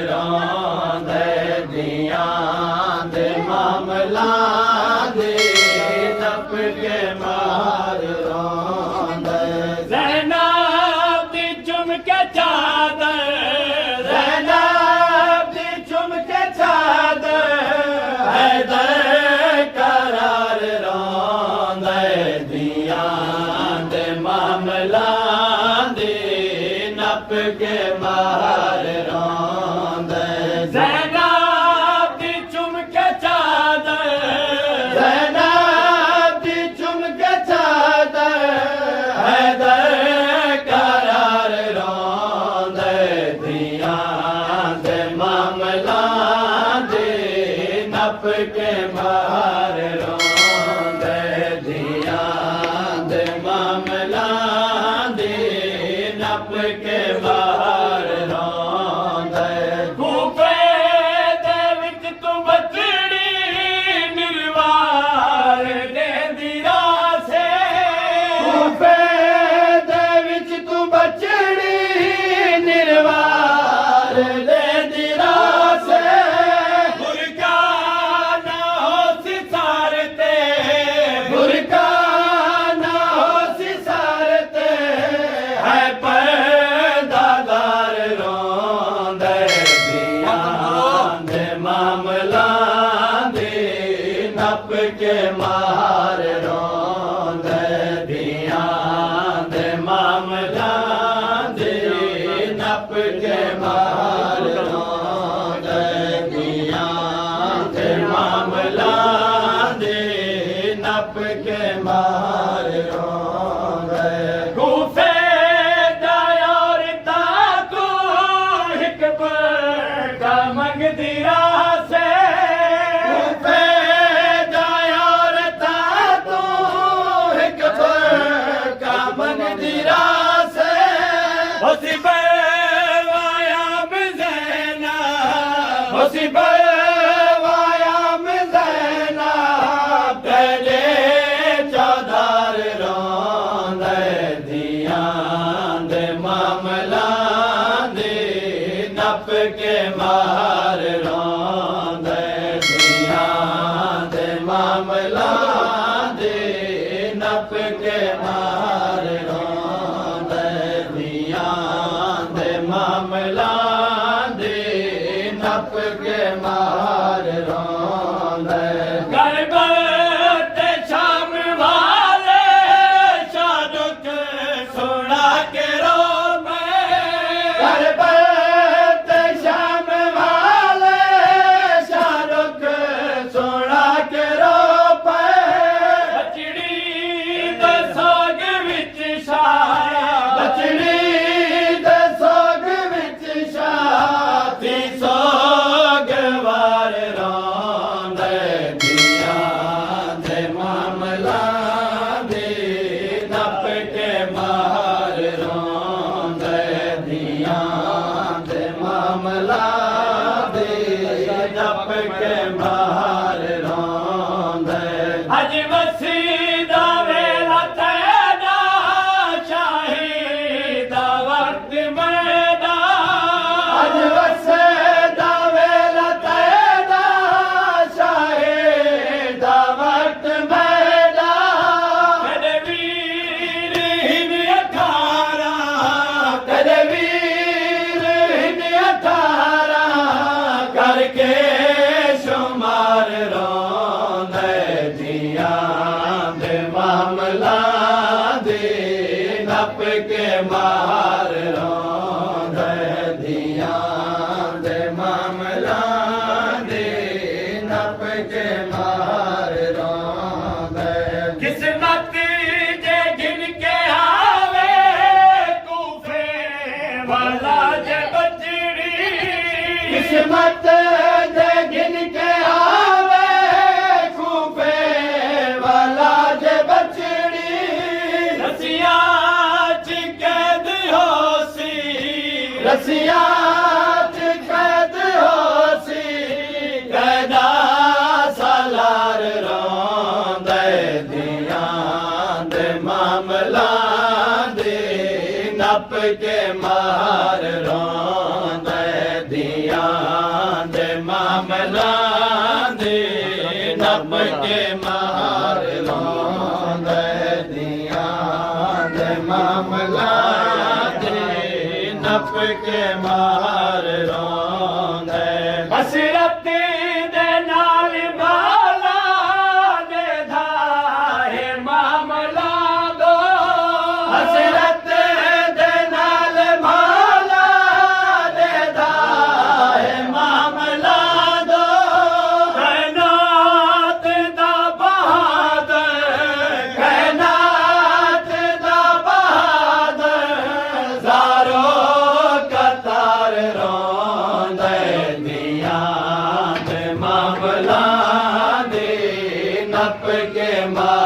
रोंदे दियां दे मामला दे नप के मार रोंदे ज़ैनब दी चुम के चादर ज़ैनब दी चुम के चादर हैदर करार रोंदे दियां दे मामला दे नप के मार ज़ैनब दी चुम के चादर ज़ैनब दी चुम के चादर हैदर करार रोंदे दियां दे मामला दे नप के मार रोंदे दियां दे मामला दे नप के मार रोंदे मामला दे नप के मार रोंदे दियां दे मामला दे नप के मार रोंदे दियां दे मामला दे नप के मार रोंदे कूफे दा औरता को हिक पर का मंगदी नप के मार रोंदे दियां दे मामला दे नप के मार रोंदे दियां दे मामला दे नप के मार रोंदे गरबते शाम वाले शादुक सुना के रोवे नप के मार रोंदे हज मसीदा वेला तेरा शाहीदा वक्त मैदा हज मसीदा वेला तेरा शाहीदा वक्त मैदा कदे वीर हिंद अठारा कदे वीर हिंद अठारा करके शुमार रोंदे दियां दे मामला दे नप के मार रोंदे दियां दे मामला दे नप के मार रोंदे किस्मत जे गिन के आवे कूफे वाला जे बजड़ी किस्मत जे गिन के आवे कूफे वाला जे बचड़ी रसिया च कैद होसी रसिया च कैद होसी कैदा सालार रोंदे दियां दे मामला दे नप के मार रोंदे ਨੱਪ ਕੇ ਮਾਰ ਲਾਉਂਦੇ ਦੀਆਂ ਦੇ ਮਾਮਲਾ ਦੇ ਨੱਪ ਕੇ ਮਾਰ ਲਾਉਂਦੇ ਹਸਰਤੀ ਦੇ ਨਾਲ ਬਾਲਾ ਦੇ ਧਾਰੇ ਮਾਮਲਾ ਦੋ ਹਸਰਤ ਦੇ ਨਾਲ ਬਾਲਾ ਦੇ ਧਾਰੇ ਮਾਮਲਾ ਦੋ ਕਾਇਨਾਤ ਦਾ ਬਹਾਦਰ ਕਾਇਨਾਤ ਦਾ ਬਹਾਦਰ ਜ਼ਾਰੋ ਕਤਾਰ ਰੋਂਦੇ ਦੀਆਂ ਦੇ ਮਾਮਲਾ ਦੇ ਨੱਪ ਕੇ ਮਾਰ